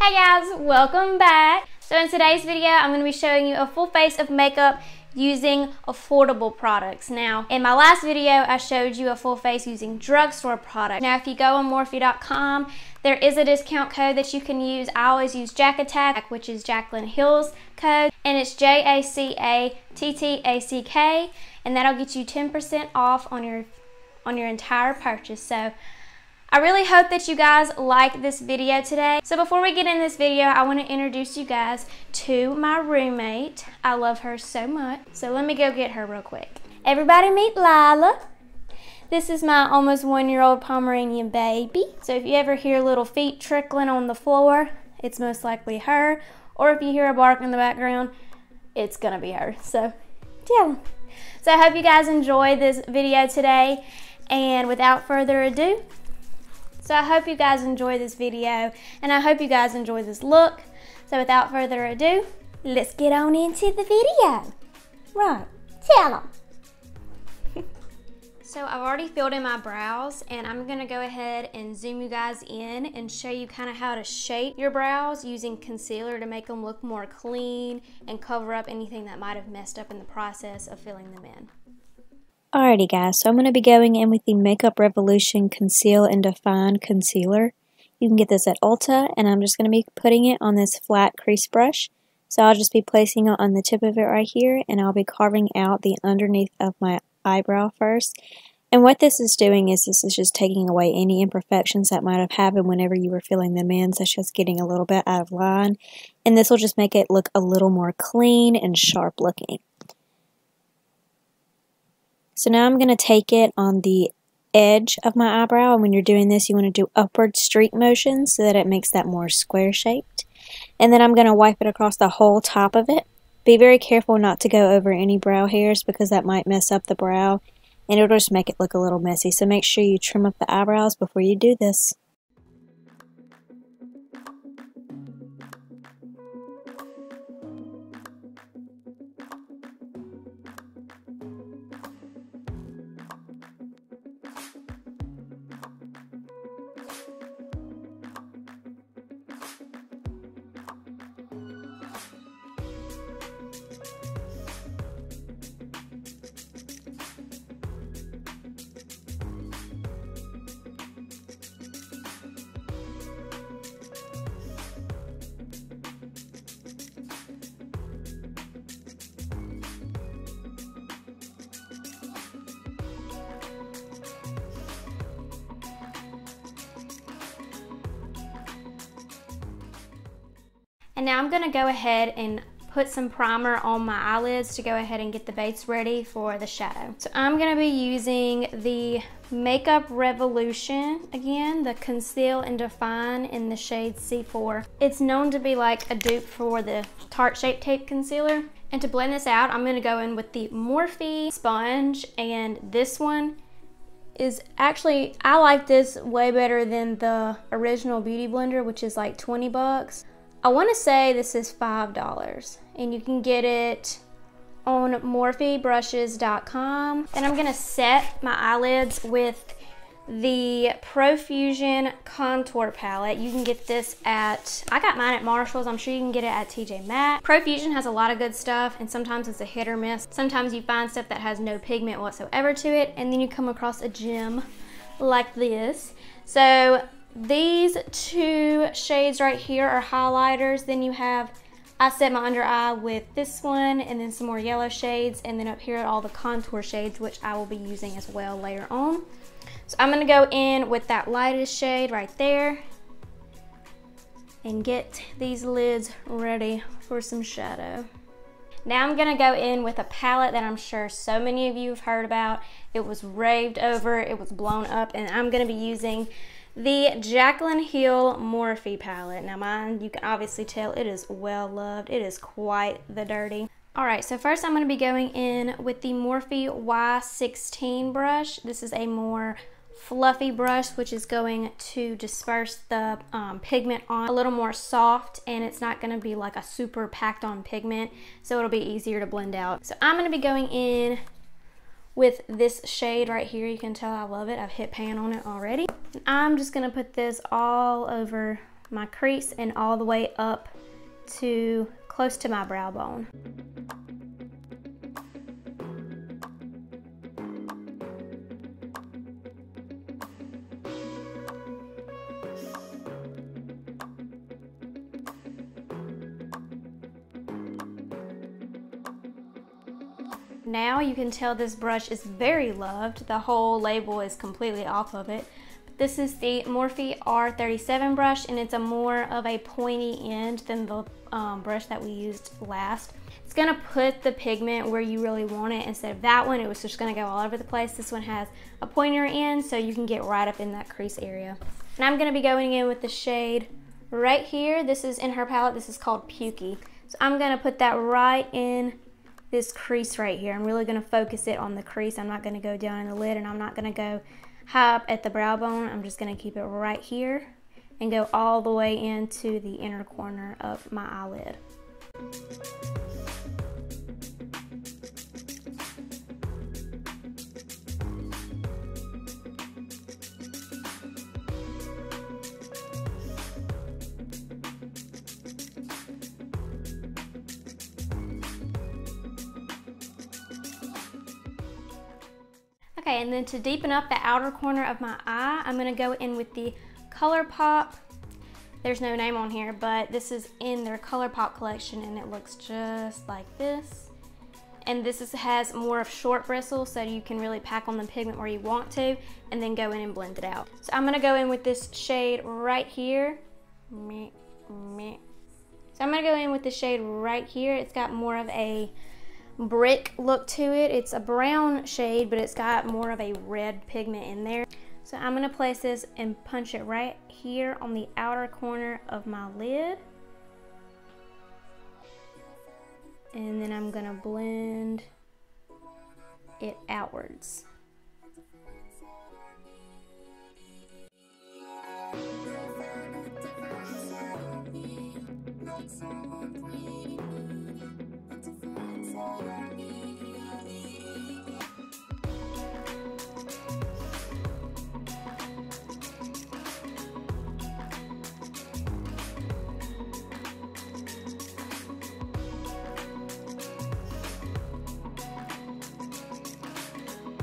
Hey guys, welcome back. So in today's video, I'm going to be showing you a full face of makeup using affordable products. Now, in my last video, I showed you a full face using drugstore products. Now, if you go on Morphe.com, there is a discount code that you can use. I always use Jack Attack, which is Jaclyn Hill's code, and it's JACATTACK, and that'll get you 10% off on your entire purchase. So I really hope that you guys like this video today. So before we get in this video, I want to introduce you guys to my roommate. I love her so much. So let me go get her real quick. Everybody meet Lyla. This is my almost 1-year-old Pomeranian baby. So if you ever hear little feet trickling on the floor, it's most likely her. Or if you hear a bark in the background, it's gonna be her. So yeah. So I hope you guys enjoy this video today. And without further ado, so I hope you guys enjoy this video, and I hope you guys enjoy this look. So without further ado, let's get on into the video. Right, tell them. So I've already filled in my brows, and I'm gonna go ahead and zoom you guys in and show you kind of how to shape your brows using concealer to make them look more clean and cover up anything that might have messed up in the process of filling them in. Alrighty guys, so I'm going to be going in with the Makeup Revolution Conceal and Define Concealer. You can get this at Ulta, and I'm just going to be putting it on this flat crease brush. So I'll just be placing it on the tip of it right here, and I'll be carving out the underneath of my eyebrow first. And what this is doing is this is just taking away any imperfections that might have happened whenever you were filling them in, such as getting a little bit out of line. And this will just make it look a little more clean and sharp looking. So now I'm going to take it on the edge of my eyebrow, and when you're doing this you want to do upward streak motions so that it makes that more square shaped. And then I'm going to wipe it across the whole top of it. Be very careful not to go over any brow hairs because that might mess up the brow and it'll just make it look a little messy. So make sure you trim up the eyebrows before you do this. And now I'm gonna go ahead and put some primer on my eyelids to go ahead and get the base ready for the shadow. So I'm gonna be using the Makeup Revolution, again, the Conceal and Define in the shade C4. It's known to be like a dupe for the Tarte Shape Tape Concealer. And to blend this out, I'm gonna go in with the Morphe sponge, and this one is actually, I like this way better than the original Beauty Blender, which is like 20 bucks. I want to say this is $5, and you can get it on morphebrushes.com. And I'm going to set my eyelids with the Profusion Contour Palette. You can get this at, I got mine at Marshall's. I'm sure you can get it at TJ Maxx. Profusion has a lot of good stuff, and sometimes it's a hit or miss. Sometimes you find stuff that has no pigment whatsoever to it, and then you come across a gem like this. So these two shades right here are highlighters. Then you have, I set my under eye with this one, and then some more yellow shades, and then up here all the contour shades, which I will be using as well later on. So I'm gonna go in with that lightest shade right there and get these lids ready for some shadow. Now I'm gonna go in with a palette that I'm sure so many of you have heard about. It was raved over, it was blown up, and I'm gonna be using the Jaclyn Hill Morphe palette. Now mine, you can obviously tell it is well loved. It is quite the dirty. Alright, so first I'm going to be going in with the Morphe Y16 brush. This is a more fluffy brush, which is going to disperse the pigment on a little more soft, and it's not going to be like a super packed on pigment, so it'll be easier to blend out. So I'm going to be going in with this shade right here. You can tell I love it. I've hit pan on it already. And I'm just gonna put this all over my crease and all the way up to close to my brow bone. Now you can tell this brush is very loved. The whole label is completely off of it. This is the Morphe R37 brush, and it's a more of a pointy end than the brush that we used last. It's gonna put the pigment where you really want it. Instead of that one, it was just gonna go all over the place. This one has a pointier end, so you can get right up in that crease area. And I'm gonna be going in with the shade right here. This is in her palette. This is called Pukey. So I'm gonna put that right in this crease right here. I'm really gonna focus it on the crease. I'm not gonna go down in the lid, and I'm not gonna go high up at the brow bone. I'm just gonna keep it right here and go all the way into the inner corner of my eyelid. Okay, and then to deepen up the outer corner of my eye, I'm gonna go in with the ColourPop. There's no name on here, but this is in their ColourPop collection, and it looks just like this. And this has more of short bristles, so you can really pack on the pigment where you want to, and then go in and blend it out. So I'm gonna go in with this shade right here. So I'm gonna go in with the shade right here. It's got more of a brick look to it. It's a brown shade, but it's got more of a red pigment in there. So I'm gonna place this and punch it right here on the outer corner of my lid. And then I'm gonna blend it outwards.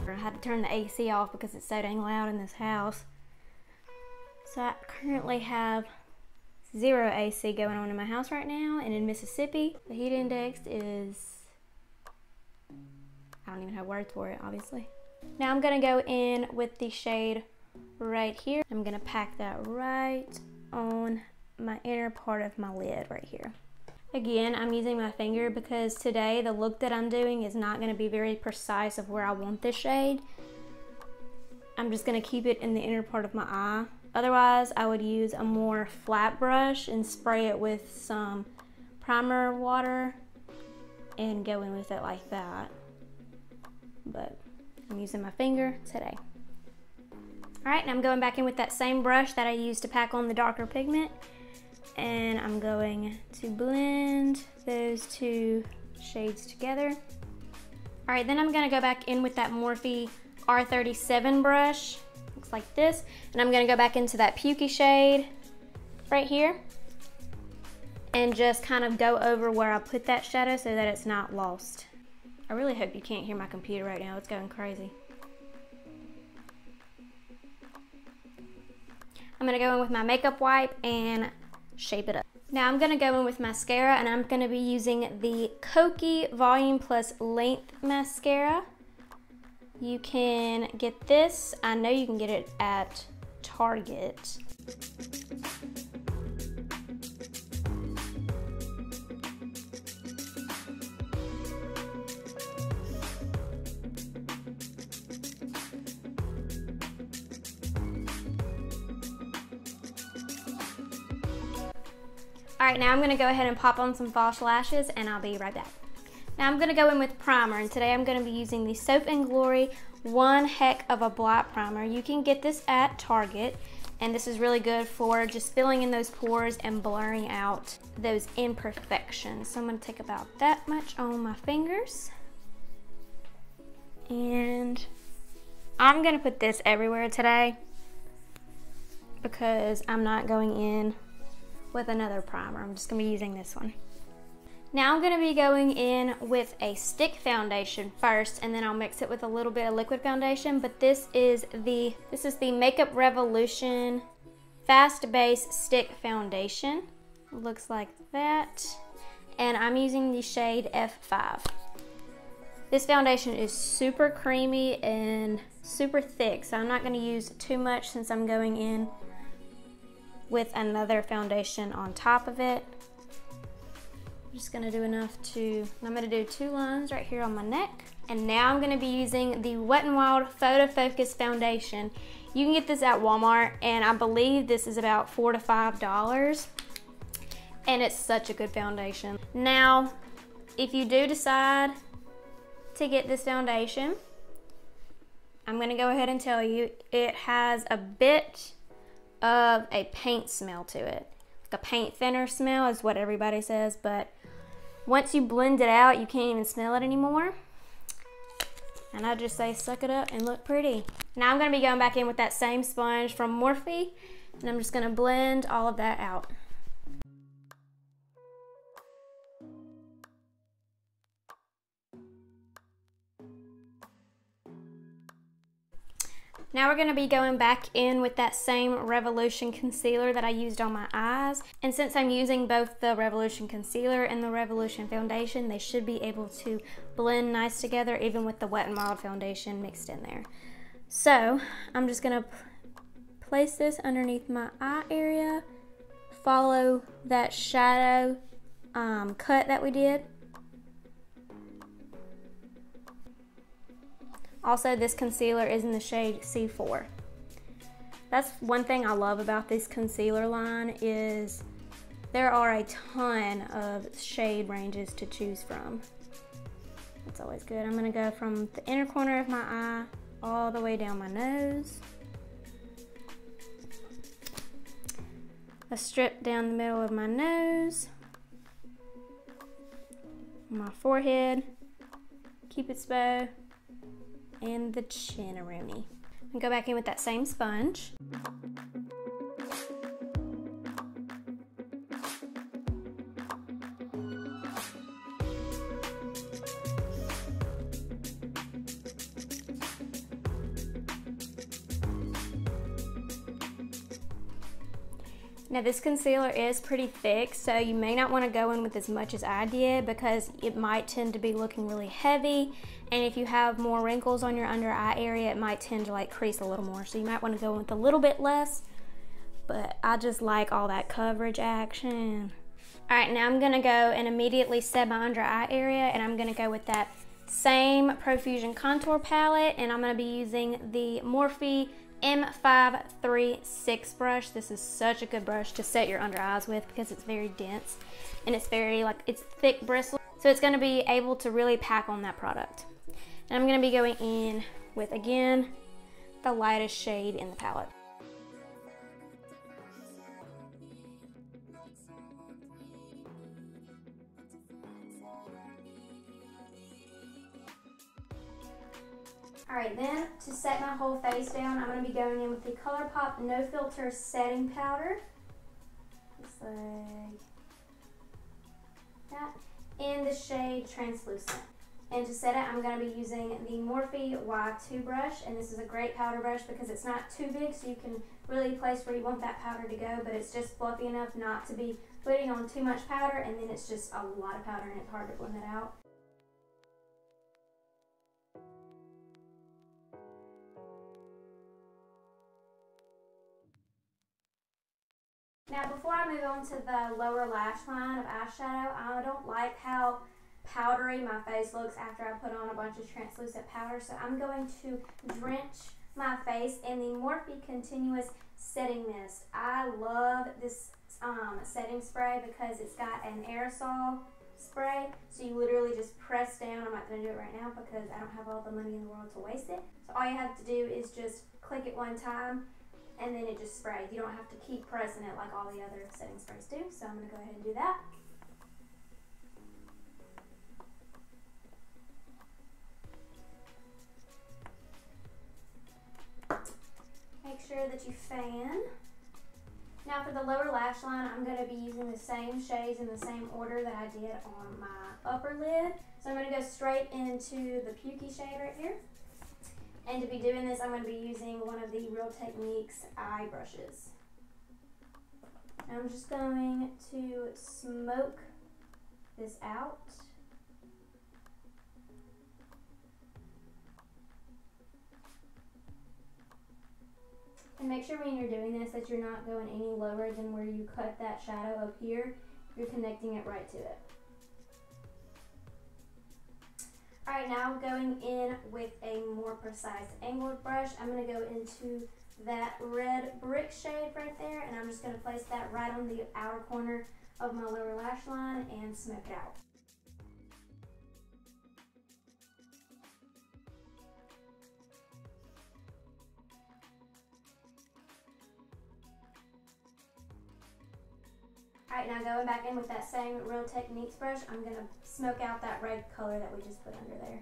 I had to turn the AC off because it's so dang loud in this house. So I currently have 0 AC going on in my house right now, and in Mississippi, the heat index is, I don't even have words for it, obviously. Now I'm gonna go in with the shade right here. I'm gonna pack that right on my inner part of my lid right here. Again, I'm using my finger because today the look that I'm doing is not gonna be very precise of where I want this shade. I'm just gonna keep it in the inner part of my eye. Otherwise, I would use a more flat brush and spray it with some primer water and go in with it like that. But I'm using my finger today. All right, and I'm going back in with that same brush that I used to pack on the darker pigment. And I'm going to blend those two shades together. All right, then I'm gonna go back in with that Morphe R37 brush. Looks like this. And I'm gonna go back into that Pukey shade right here and just kind of go over where I put that shadow so that it's not lost. I really hope you can't hear my computer right now. It's going crazy. I'm gonna go in with my makeup wipe and shape it up. Now I'm gonna go in with mascara, and I'm gonna be using the Kokie Volume Plus Length Mascara. You can get this, I know you can get it at Target. All right, now I'm gonna go ahead and pop on some false lashes, and I'll be right back. Now I'm gonna go in with primer, and today I'm gonna be using the Soap & Glory One Heck of a Blot Primer. You can get this at Target, and this is really good for just filling in those pores and blurring out those imperfections. So I'm gonna take about that much on my fingers, and I'm gonna put this everywhere today because I'm not going in with another primer. I'm just gonna be using this one. Now I'm gonna be going in with a stick foundation first, and then I'll mix it with a little bit of liquid foundation, but this is the Makeup Revolution Fast Base Stick Foundation. It looks like that. And I'm using the shade F5. This foundation is super creamy and super thick, so I'm not gonna use too much since I'm going in with another foundation on top of it. I'm just gonna do enough I'm gonna do 2 lines right here on my neck. And now I'm gonna be using the Wet n Wild Photo Focus Foundation. You can get this at Walmart, and I believe this is about $4 to $5. And it's such a good foundation. Now, if you do decide to get this foundation, I'm gonna go ahead and tell you, it has a bit of a paint smell to it. Like a paint thinner smell is what everybody says, but once you blend it out, you can't even smell it anymore. And I just say suck it up and look pretty. Now I'm gonna be going back in with that same sponge from Morphe, and I'm just gonna blend all of that out. Now we're gonna be going back in with that same Revolution concealer that I used on my eyes. And since I'm using both the Revolution concealer and the Revolution foundation, they should be able to blend nice together, even with the Wet n Wild foundation mixed in there. So I'm just gonna place this underneath my eye area, follow that shadow cut that we did. Also, this concealer is in the shade C4. That's one thing I love about this concealer line is there are a ton of shade ranges to choose from. That's always good. I'm gonna go from the inner corner of my eye all the way down my nose. A strip down the middle of my nose, my forehead, Cupid's bow, and the chin-a-rooney. And go back in with that same sponge. Now this concealer is pretty thick, so you may not want to go in with as much as I did because it might tend to be looking really heavy, and if you have more wrinkles on your under eye area, it might tend to like crease a little more, so you might want to go in with a little bit less, but I just like all that coverage action. Alright, now I'm going to go and immediately set my under eye area, and I'm going to go with that same Profusion contour palette, and I'm going to be using the Morphe M536 brush. This is such a good brush to set your under eyes with because it's very dense and it's very it's thick bristle, so it's going to be able to really pack on that product. And I'm going to be going in with, again, the lightest shade in the palette. Alright, then to set my whole face down, I'm going to be going in with the ColourPop No Filter Setting Powder. Just like that. In the shade Translucent. And to set it, I'm going to be using the Morphe Y2 brush. And this is a great powder brush because it's not too big, so you can really place where you want that powder to go, but it's just fluffy enough not to be putting on too much powder, and then it's just a lot of powder and it's hard to blend it out. Now before I move on to the lower lash line of eyeshadow, I don't like how powdery my face looks after I put on a bunch of translucent powder, so I'm going to drench my face in the Morphe Continuous Setting Mist. I love this setting spray because it's got an aerosol spray, so you literally just press down. I'm not going to do it right now because I don't have all the money in the world to waste it. So all you have to do is just click it one time and then it just sprays. You don't have to keep pressing it like all the other setting sprays do. So I'm going to go ahead and do that. Make sure that you fan. Now for the lower lash line, I'm going to be using the same shades in the same order that I did on my upper lid. So I'm going to go straight into the Pukey shade right here. And to be doing this, I'm going to be using one of the Real Techniques eye brushes. And I'm just going to smoke this out. And make sure when you're doing this that you're not going any lower than where you cut that shadow up here. You're connecting it right to it. Alright, now going in with a more precise angled brush, I'm going to go into that red brick shade right there, and I'm just going to place that right on the outer corner of my lower lash line and smoke it out. Alright, now going back in with that same Real Techniques brush, I'm going to smoke out that red color that we just put under there.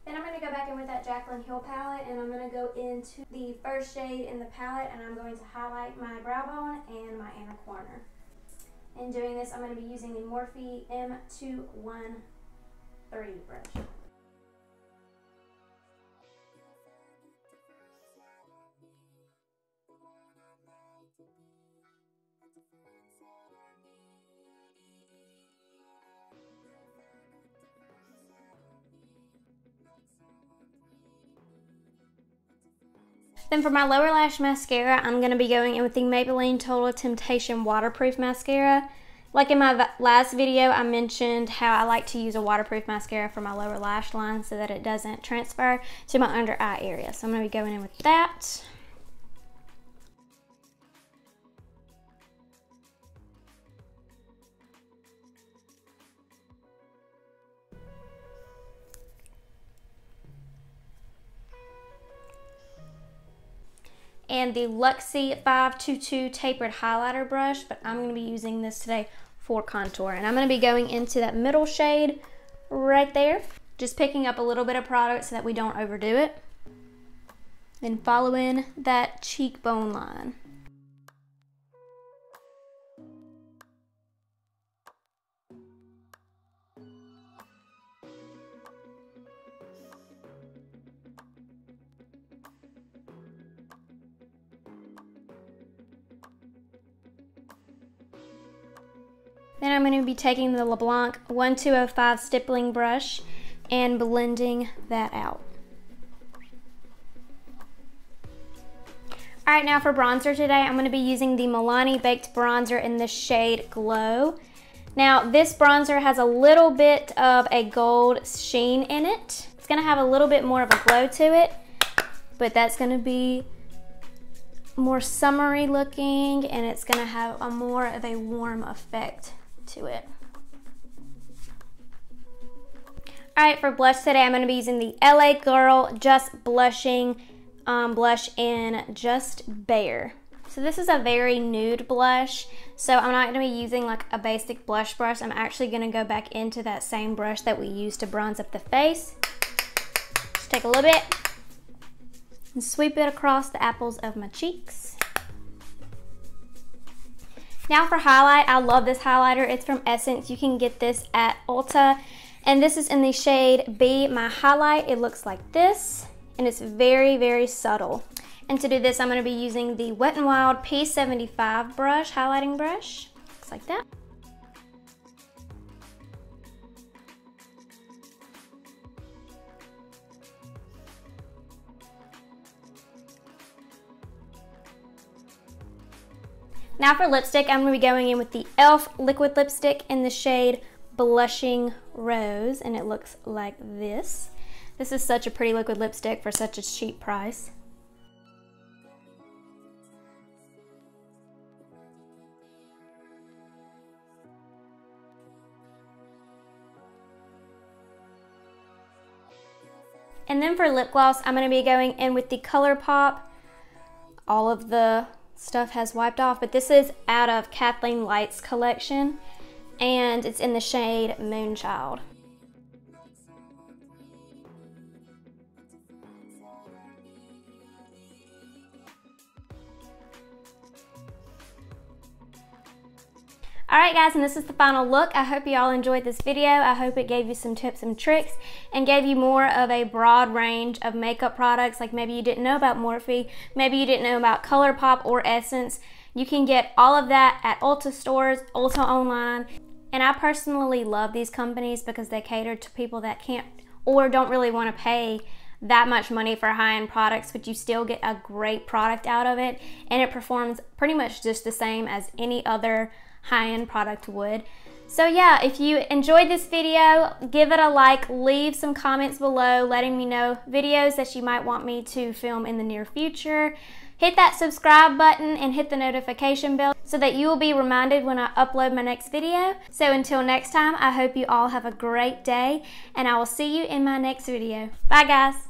Then I'm going to go back in with that Jaclyn Hill palette, and I'm going to go into the first shade in the palette, and I'm going to highlight my brow bone and my inner corner. In doing this, I'm going to be using the Morphe M213 brush. Then for my lower lash mascara, I'm going to be going in with the Maybelline Total Temptation Waterproof Mascara. Like in my last video, I mentioned how I like to use a waterproof mascara for my lower lash line so that it doesn't transfer to my under eye area. So I'm going to be going in with that. And the Luxie 522 tapered highlighter brush, but I'm going to be using this today for contour. And I'm going to be going into that middle shade right there, just picking up a little bit of product so that we don't overdo it. And following that cheekbone line. Then I'm going to be taking the LeBlanc 1205 stippling brush and blending that out. Alright, now for bronzer today, I'm going to be using the Milani Baked Bronzer in the shade Glow. Now, this bronzer has a little bit of a gold sheen in it. It's going to have a little bit more of a glow to it, but that's going to be more summery looking, and it's going to have a more of a warm effect to it. Alright, for blush today, I'm going to be using the LA Girl Just Blushing blush in Just Bare. So this is a very nude blush, so I'm not going to be using like a basic blush brush. I'm actually going to go back into that same brush that we used to bronze up the face. Just take a little bit and sweep it across the apples of my cheeks. Now for highlight, I love this highlighter. It's from Essence. You can get this at Ulta. And this is in the shade Be My Highlight. It looks like this, and it's very, very subtle. And to do this, I'm going to be using the Wet n Wild P75 brush, highlighting brush. Looks like that. Now for lipstick, I'm going to be going in with the e.l.f. liquid lipstick in the shade Blushing Rose, and it looks like this. This is such a pretty liquid lipstick for such a cheap price. And then for lip gloss, I'm going to be going in with the ColourPop. All of the stuff has wiped off, but this is out of Kathleen Light's collection. and it's in the shade Moonchild. Alright guys, and this is the final look. I hope you all enjoyed this video. I hope it gave you some tips and tricks and gave you more of a broad range of makeup products. Like maybe you didn't know about Morphe, maybe you didn't know about ColourPop or Essence. You can get all of that at Ulta stores, Ulta online. And I personally love these companies because they cater to people that can't or don't really want to pay that much money for high-end products, but you still get a great product out of it, and it performs pretty much just the same as any other high-end product would. So yeah, if you enjoyed this video, give it a like, leave some comments below letting me know videos that you might want me to film in the near future. Hit that subscribe button and hit the notification bell so that you will be reminded when I upload my next video. So until next time, I hope you all have a great day, and I will see you in my next video. Bye guys!